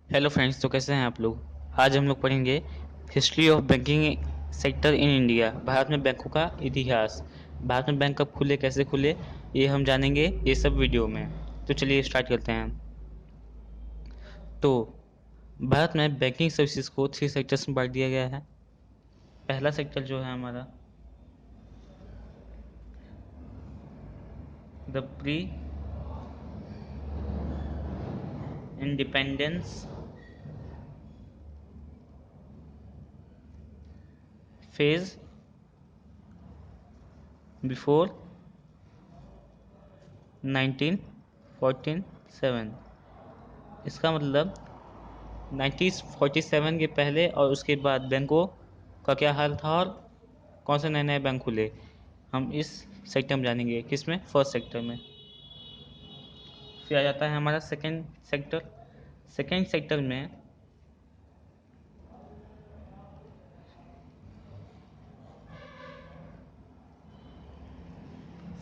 Hello friends, तो कैसे हैं आप लोग। आज हम लोग पढ़ेंगे history of banking sector in India. Bharat में बैंकों का इतिहास। भारत में बैंक कब खुले, कैसे खुले, ये हम जानेंगे ये सब वीडियो में। तो चलिए स्टार्ट करते हैं। तो भारत में बैंकिंग सर्विसेज को 3 सेक्टर्स में बांट दिया गया है। पहला सेक्टर जो है हमारा the pre independence phase before 1947। इसका मतलब 1947 के पहले और उसके बाद बैंकों का क्या हाल था और कौन से नए नए बैंक खुले, हम इस सेक्टर में जानेंगे। किसमें? फर्स्ट सेक्टर में। फिर आ जाता है हमारा सेकंड सेक्टर। सेकंड सेक्टर में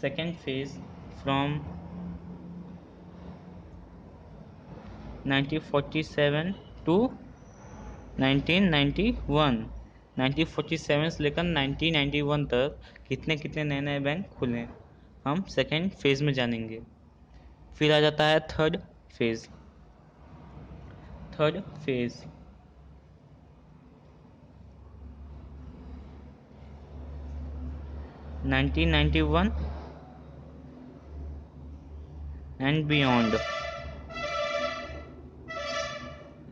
सेकंड फेज फ्रॉम 1947 टू 1991। 1947 से लेकर 1991 तक कितने कितने नए नए बैंक खुले, हम सेकंड फेज में जानेंगे। फिर आ जाता है third phase. Third phase 1991 and beyond.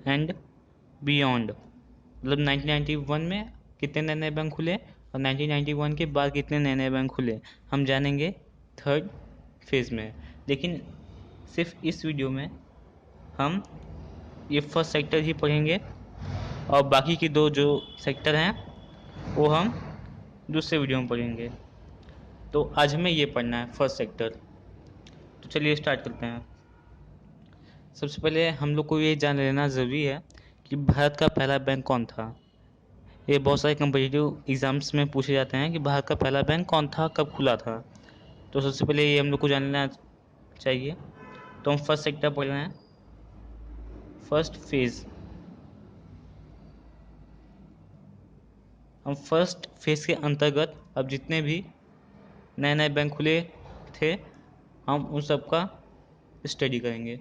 And beyond मतलब 1991 में कितने नए नए बैंक खुले और 1991 के बाद कितने नए नए बैंक खुले, हम जानेंगे थर्ड फेज में। लेकिन सिर्फ इस वीडियो में हम ये फर्स्ट सेक्टर ही पढ़ेंगे और बाकी की दो जो सेक्टर हैं वो हम दूसरे वीडियो में पढ़ेंगे। तो आज हमें ये पढ़ना है फर्स्ट सेक्टर। तो चलिए स्टार्ट करते हैं। सबसे पहले हम लोग को ये जान लेना ज़रूरी है कि भारत का पहला बैंक कौन था। ये बहुत सारे कम्पिटिटिव एग्जाम्स में पूछे जाते हैं कि भारत का पहला बैंक कौन था, कब खुला था। तो सबसे पहले ये हम लोग को जान लेना चाहिए। तो हम फर्स्ट सेक्टर पढ़ रहे हैं, फर्स्ट फेज। हम फर्स्ट फेज के अंतर्गत अब जितने भी नए नए बैंक खुले थे हम उन सब का स्टडी करेंगे।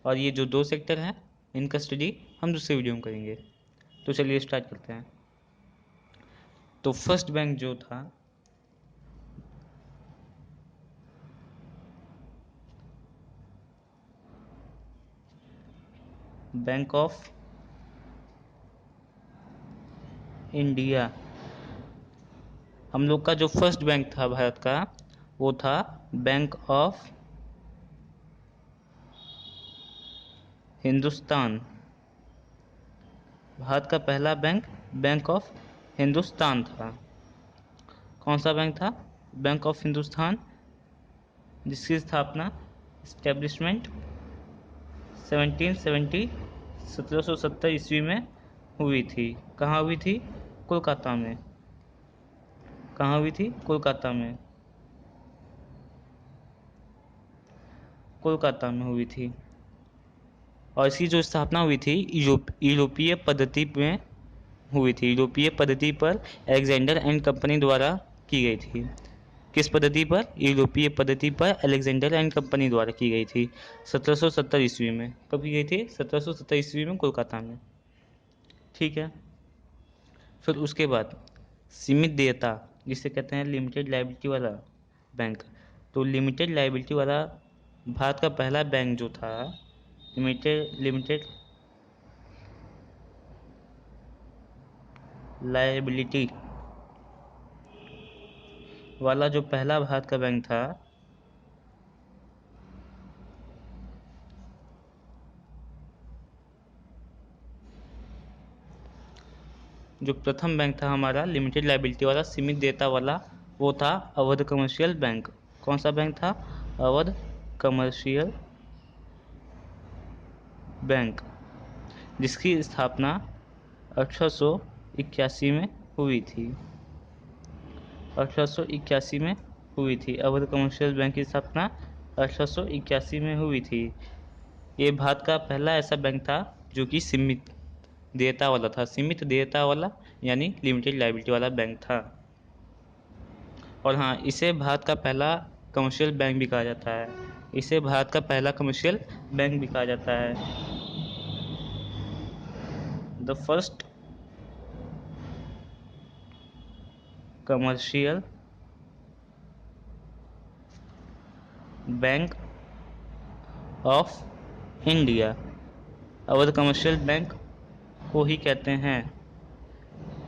और ये जो दो सेक्टर हैं इनका स्टडी हम दूसरे वीडियो में करेंगे। तो चलिए स्टार्ट करते हैं। तो फर्स्ट बैंक जो था बैंक ऑफ इंडिया। हम लोग का जो फर्स्ट बैंक था भारत का वो था बैंक ऑफ हिंदुस्तान। भारत का पहला बैंक बैंक ऑफ हिंदुस्तान था। कौन सा बैंक था? बैंक ऑफ हिंदुस्तान, जिसकी स्थापना इस्टेब्लिशमेंट 1770 ईस्वी में हुई थी। कहाँ हुई थी? कोलकाता में। कहाँ हुई थी? कोलकाता में। कोलकाता में हुई थी। और इसकी जो स्थापना हुई थी यूरोपीय पद्धति में हुई थी। यूरोपीय पद्धति पर अलेक्जेंडर एंड कंपनी द्वारा की गई थी। किस पद्धति पर? यूरोपीय पद्धति पर अलेक्जेंडर एंड कंपनी द्वारा की गई थी 1770 ईस्वी में। कब की गई थी? 1770 ईस्वी में, कोलकाता में। ठीक है। फिर उसके बाद सीमित देयता, जिसे कहते हैं लिमिटेड लायबिलिटी वाला बैंक। तो लिमिटेड लायबिलिटी वाला भारत का पहला बैंक जो था, लिमिटेड लायबिलिटी वाला जो पहला भारत का बैंक था जो प्रथम बैंक था हमारा लिमिटेड लायबिलिटी वाला सीमित देयता वाला, वो था अवध कमर्शियल बैंक। कौन सा बैंक था? अवध कमर्शियल बैंक, जिसकी स्थापना 1881 में हुई थी। 1881 में हुई थी। अवध कमर्शियल बैंक की स्थापना 1881 में हुई थी। ये भारत का पहला ऐसा बैंक था जो कि सीमित देयता वाला था, सीमित देयता वाला यानी लिमिटेड लायबिलिटी वाला बैंक था। और हाँ, इसे भारत का पहला कमर्शियल बैंक भी कहा जाता है, इसे भारत का पहला कमर्शियल बैंक भी कहा जाता है। The first commercial bank of India, Awadh commercial bank को ही कहते हैं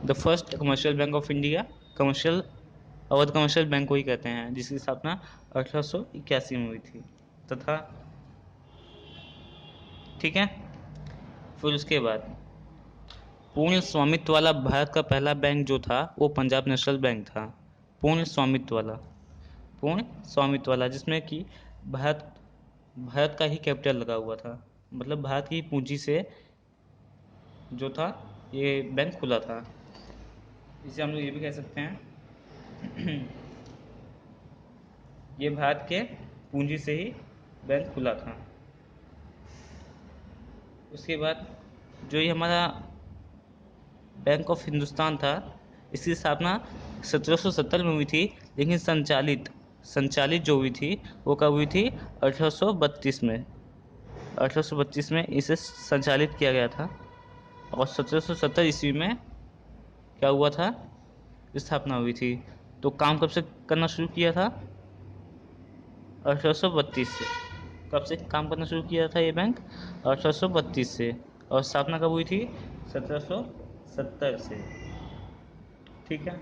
the first commercial bank of India, commercial Awadh commercial bank को ही कहते हैं, जिसकी स्थापना 1881 में हुई थी तथा ठीक है। फिर उसके बाद पूर्ण स्वामित्व वाला भारत का पहला बैंक जो था वो पंजाब नेशनल बैंक था। पूर्ण स्वामित्व वाला, पूर्ण स्वामित्व वाला जिसमें कि भारत भारत का ही कैपिटल लगा हुआ था, मतलब भारत की पूंजी से जो था ये बैंक खुला था। इसे हम लोग ये भी कह सकते हैं ये भारत के पूंजी से ही बैंक खुला था। उसके बाद जो ये हमारा बैंक ऑफ हिंदुस्तान था, इसकी स्थापना 1770 में हुई थी, लेकिन संचालित जो हुई थी वो कब हुई थी? 1832 में। 1832 में इसे संचालित किया गया था और 1770 ईस्वी में क्या हुआ था? स्थापना हुई थी। तो काम कब से करना शुरू किया था? 1832 से। कब से काम करना शुरू किया था ये बैंक? 1832 से। और स्थापना कब हुई थी? 1770 से। ठीक है।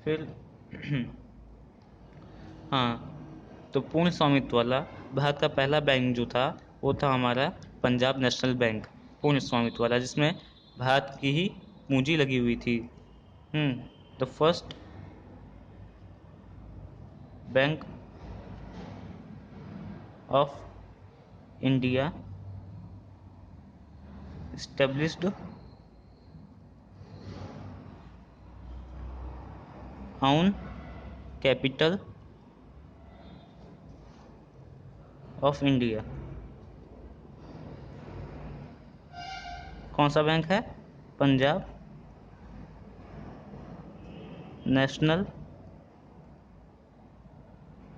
फिर हाँ, तो पूर्ण स्वामित्व वाला भारत का पहला बैंक जो था वो था हमारा पंजाब नेशनल बैंक, पूर्ण स्वामित्व वाला, जिसमें भारत की ही पूंजी लगी हुई थी। The first bank of India established on capital of India. कौन सा बैंक है? पंजाब नेशनल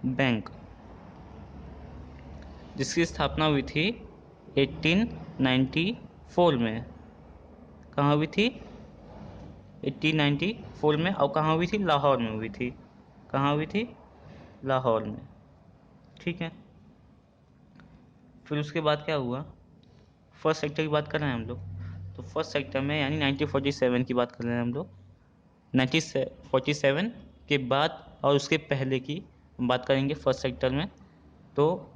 बैंक, जिसकी स्थापना हुई थी 1894 में। कहाँ हुई थी? 1894 में। और कहाँ हुई थी? लाहौर में हुई थी। कहाँ हुई थी? लाहौर में। ठीक है। फिर उसके बाद क्या हुआ? फर्स्ट सेक्टर की बात कर रहे हैं हम लोग, तो फर्स्ट सेक्टर में यानी 1947 की बात कर रहे हैं हम लोग। 1947 के बाद और उसके पहले की बात करेंगे फर्स्ट सेक्टर में। तो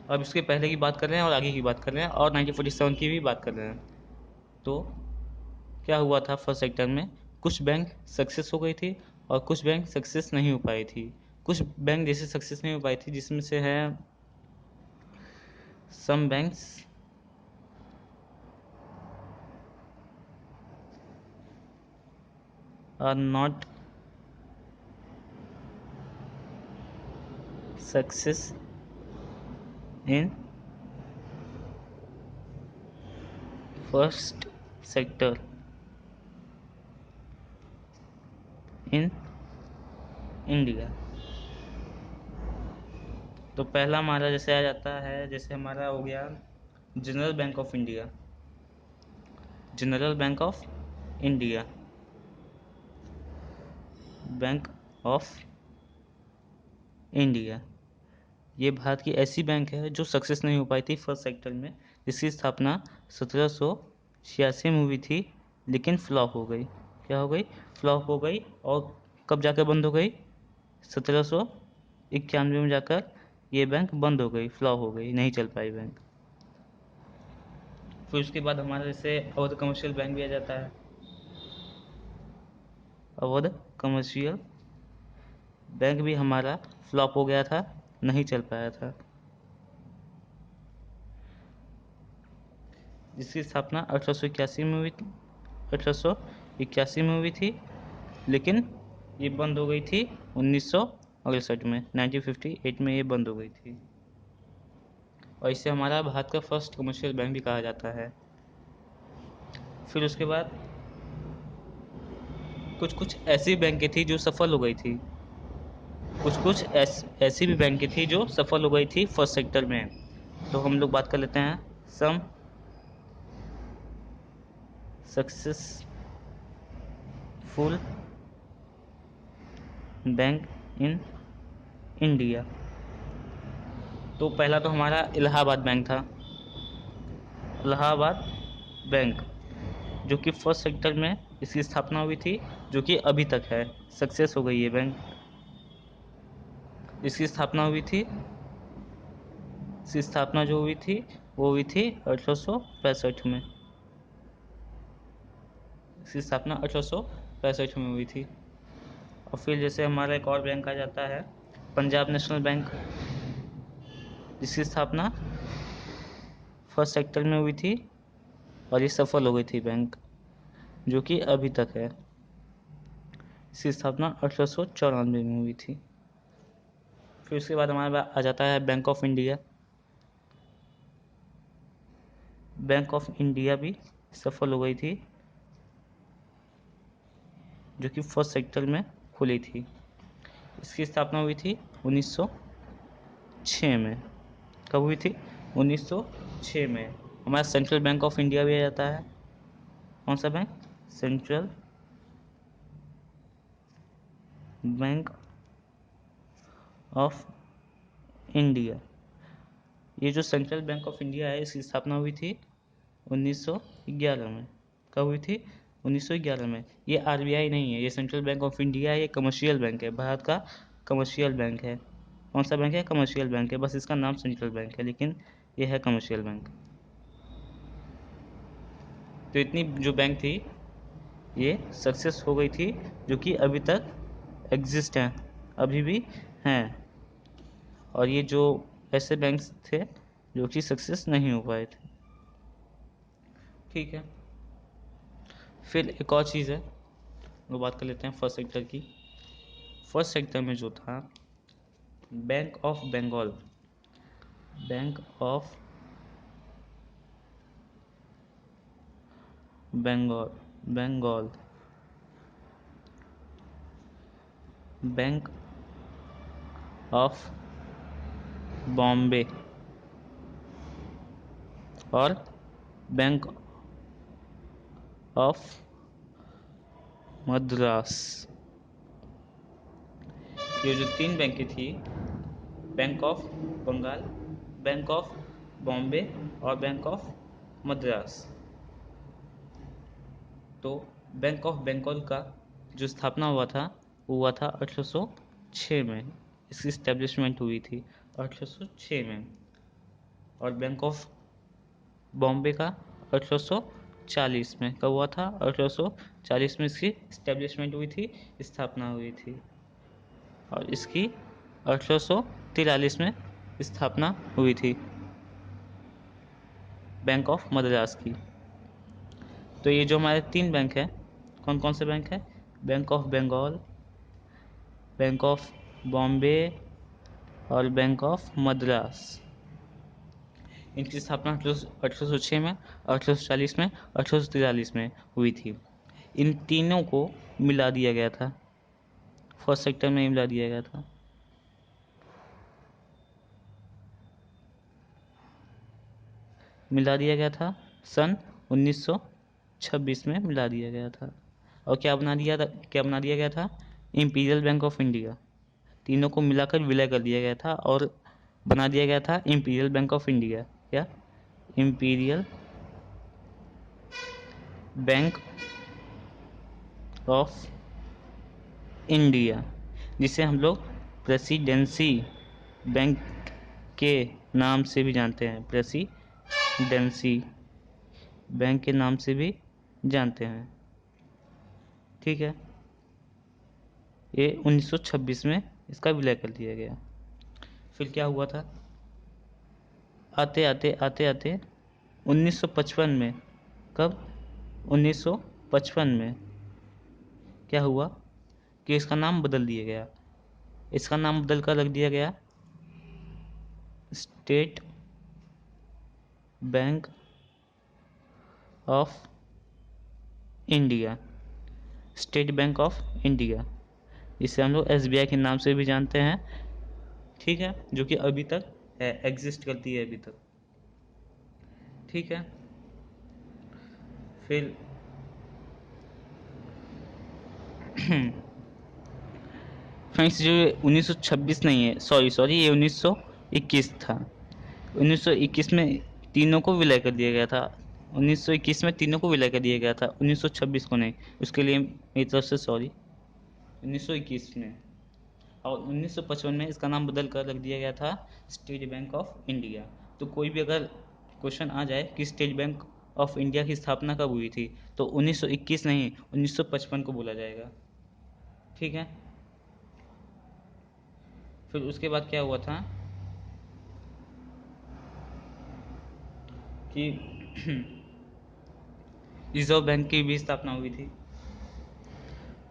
अब इसके पहले की बात कर रहे हैं और आगे की बात कर रहे हैं और 1947 की भी बात कर रहे हैं। तो क्या हुआ था फर्स्ट सेक्टर में? कुछ बैंक सक्सेस हो गई थी और कुछ बैंक सक्सेस नहीं हो पाई थी। कुछ बैंक जैसे सक्सेस नहीं हो पाई थी, जिसमें से है some banks are not success in first sector in India. तो पहला हमारा जैसे आ जाता है, जैसे हमारा हो गया general bank of India. General bank of India, bank of India, ये भारत की ऐसी बैंक है जो सक्सेस नहीं हो पाई थी फर्स्ट सेक्टर में, जिसकी स्थापना 1786 में हुई थी, लेकिन फ्लॉप हो गई। क्या हो गई? फ्लॉप हो गई। और कब जाकर बंद हो गई? 1791 में जाकर ये बैंक बंद हो गई, फ्लॉप हो गई, नहीं चल पाई बैंक। फिर उसके बाद हमारे जैसे अवध कमर्शियल बैंक भी आ जाता है। अवध कमर्शियल बैंक भी हमारा फ्लॉप हो गया था, नहीं चल पाया था, जिसकी स्थापना 1881 में हुई थी। 1881 में हुई थी, लेकिन ये बंद हो गई थी 1968 में। 1958 में ये बंद हो गई थी। और इसे हमारा भारत का फर्स्ट कमर्शियल बैंक भी कहा जाता है। फिर उसके बाद कुछ कुछ ऐसी बैंकें थी जो सफल हो गई थी, कुछ कुछ ऐसी भी बैंकें थी जो सफल हो गई थी फर्स्ट सेक्टर में। तो हम लोग बात कर लेते हैं सम सक्सेसफुल बैंक इन इंडिया। तो पहला तो हमारा इलाहाबाद बैंक था। इलाहाबाद बैंक जो कि फर्स्ट सेक्टर में इसकी स्थापना हुई थी, जो कि अभी तक है, सक्सेस हो गई है बैंक। इसकी स्थापना हुई थी, इसकी स्थापना जो हुई थी वो हुई थी 1865 में। इसकी स्थापना 1865 में हुई थी। और फिर जैसे हमारा एक और बैंक आ जाता है पंजाब नेशनल बैंक, जिसकी स्थापना फर्स्ट सेक्टर में हुई थी और ये सफल हो गई थी बैंक, जो कि अभी तक है। इसकी स्थापना 1894 में हुई थी। फिर उसके बाद हमारे पास आ जाता है bank of India. Bank of India भी सफल हो गई थी, जो कि फर्स्ट सेक्टर में खुली थी। इसकी स्थापना हुई थी 1906 में। कब हुई थी? 1906 में। हमारा सेंट्रल बैंक ऑफ इंडिया भी आ जाता है। कौन सा bank? Central bank of India. ये जो सेंट्रल बैंक ऑफ इंडिया है इसकी स्थापना हुई थी 1911 में। कब हुई थी? 1911 में। ये आरबीआई नहीं है, ये सेंट्रल बैंक ऑफ इंडिया है, ये कमर्शियल बैंक है, भारत का कमर्शियल बैंक है। कौन सा बैंक है? कमर्शियल बैंक है, बस इसका नाम सेंट्रल बैंक है, लेकिन ये है कमर्शियल बैंक। तो इतनी जो बैंक थी ये सक्सेस हो गई थी, जो कि अभी तक एग्जिस्ट हैं, अभी भी हैं। और ये जो ऐसे बैंक्स थे जो कि सक्सेस नहीं हो पाए थे। ठीक है। फिर एक और चीज़ है, वो बात कर लेते हैं फर्स्ट सेक्टर की। फर्स्ट सेक्टर में जो था bank of Bengal, bank of Bengal, Bengal, bank of Bombay और बैंक ऑफ मद्रास। ये जो तीन बैंकें थी, bank of Bengal, bank of Bombay और बैंक ऑफ मद्रास। तो बैंक ऑफ बंगाल का जो स्थापना हुआ था वो हुआ था 1806 में। इसकी इस्टेब्लिशमेंट हुई थी 1806 में। और बैंक ऑफ बॉम्बे का 1840 में। कब हुआ था? 1840 में इसकी इस्टेब्लिशमेंट हुई थी, स्थापना हुई थी। और इसकी 1843 में स्थापना हुई थी बैंक ऑफ मद्रास की। तो ये जो हमारे तीन बैंक हैं, कौन कौन से बैंक हैं? Bank of Bengal, bank of Bombay और बैंक ऑफ मद्रास। इनकी स्थापना 1806 में, 1840 में, 1843 में हुई थी। इन तीनों को मिला दिया गया था, फर्स्ट सेक्टर में ही मिला दिया गया था। मिला दिया गया था सन 1926 में मिला दिया गया था। और क्या बना दिया था? क्या बना दिया गया था? Imperial bank of India. तीनों को मिलाकर विलय कर दिया गया था और बना दिया गया था इंपीरियल बैंक ऑफ इंडिया। क्या? इंपीरियल बैंक ऑफ इंडिया, जिसे हम लोग प्रेसिडेंसी बैंक के नाम से भी जानते हैं, प्रेसिडेंसी बैंक के नाम से भी जानते हैं। ठीक है। ये 1926 में इसका विलय कर दिया गया। फिर क्या हुआ था? आते आते आते आते 1955 में, कब? 1955 में क्या हुआ कि इसका नाम बदल दिया गया। इसका नाम बदल कर रख दिया गया state bank of India, state bank of India, इसे हम लोग SBI के नाम से भी जानते हैं, ठीक है, जो कि अभी तक है, एग्जिस्ट करती है अभी तक, ठीक है। फिर फ्रेंड्स जो 1926 नहीं है, सॉरी ये 1921 था। 1921 में तीनों को विलय कर दिया गया था, 1921 में तीनों को विलय कर दिया गया था, 1926 को नहीं, उसके लिए मेरी तरफ से सॉरी। 1921 में, और 1955 में इसका नाम बदल कर रख दिया गया था स्टेट बैंक ऑफ इंडिया। तो कोई भी अगर क्वेश्चन आ जाए कि स्टेट बैंक ऑफ इंडिया की स्थापना कब हुई थी, तो 1921 नहीं 1955 को बोला जाएगा, ठीक है। फिर उसके बाद क्या हुआ था कि रिजर्व बैंक की भी स्थापना हुई थी,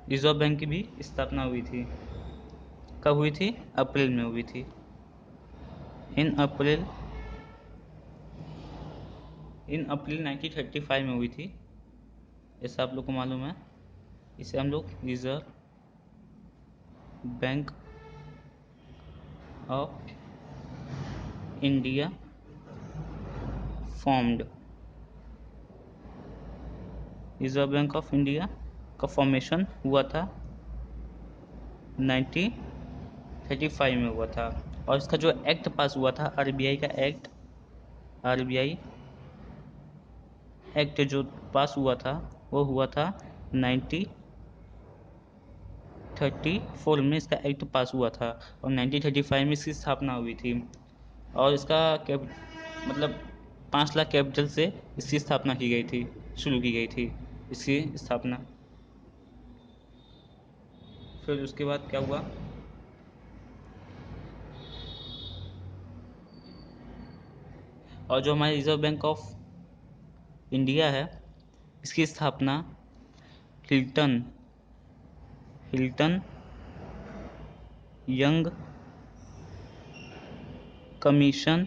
रिजर्व बैंक की भी स्थापना हुई थी। कब हुई थी? अप्रैल में हुई थी, इन अप्रैल 1935 में हुई थी, ऐसा आप लोग को मालूम है। इसे हम लोग reserve bank of India formed, reserve bank of India का फॉर्मेशन हुआ था 1935 में हुआ था। और इसका जो एक्ट पास हुआ था, RBI का एक्ट, RBI एक्ट जो पास हुआ था वो हुआ था 1934 में, इसका एक्ट पास हुआ था, और 1935 में इसकी स्थापना हुई थी। और इसका मतलब 5 लाख कैपिटल से इसकी स्थापना की गई थी, शुरू की गई थी इसकी स्थापना। फिर उसके बाद क्या हुआ, और जो हमारे रिजर्व बैंक ऑफ इंडिया है, इसकी स्थापना हिल्टन यंग कमीशन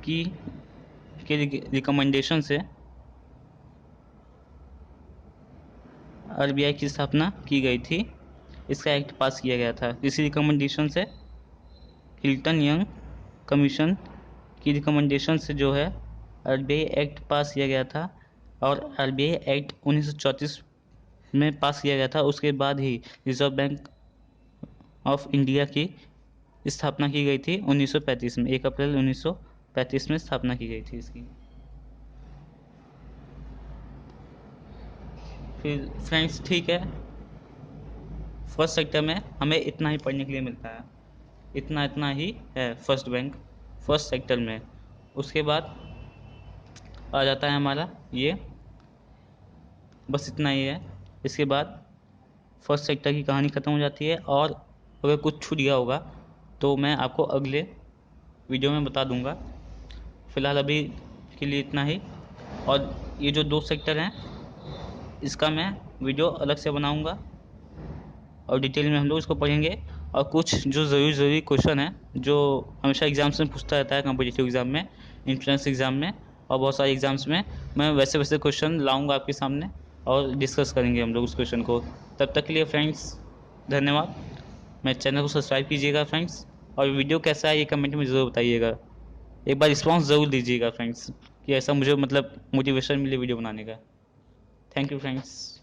की के रिकमेंडेशन से RBI की स्थापना की गई थी। इसका एक्ट पास किया गया था, इसी रिकमेंडेशन से, हिल्टन यंग कमीशन की रिकमेंडेशन से जो है RBI एक्ट पास किया गया था। और RBI एक्ट 1934 में पास किया गया था। उसके बाद ही रिजर्व बैंक ऑफ इंडिया की स्थापना की गई थी 1935 में, 1 अप्रैल 1935 में स्थापना की गई थी इसकी। फिर फ्रेंड्स ठीक है, फर्स्ट सेक्टर में हमें इतना ही पढ़ने के लिए मिलता है, इतना ही है फर्स्ट सेक्टर में। उसके बाद आ जाता है हमारा ये, बस इतना ही है। इसके बाद फर्स्ट सेक्टर की कहानी ख़त्म हो जाती है, और अगर कुछ छूट गया होगा तो मैं आपको अगले वीडियो में बता दूंगा। फ़िलहाल अभी के लिए इतना ही। और ये जो 2 सेक्टर हैं, इसका मैं वीडियो अलग से बनाऊंगा और डिटेल में हम लोग इसको पढ़ेंगे। और कुछ जो ज़रूरी क्वेश्चन है जो हमेशा एग्ज़ाम्स में पूछता रहता है, कॉम्पिटिटिव एग्ज़ाम में, इंट्रेंस एग्ज़ाम में और बहुत सारे एग्ज़ाम्स में, मैं वैसे क्वेश्चन लाऊंगा आपके सामने और डिस्कस करेंगे हम लोग उस क्वेश्चन को। तब तक के लिए फ्रेंड्स धन्यवाद। मेरे चैनल को सब्सक्राइब कीजिएगा फ्रेंड्स, और वीडियो कैसा है ये कमेंट में ज़रूर बताइएगा। एक बार रिस्पॉन्स ज़रूर दीजिएगा फ्रेंड्स, कि ऐसा मुझे मतलब मोटिवेशन मिले वीडियो बनाने का। Thank you friends.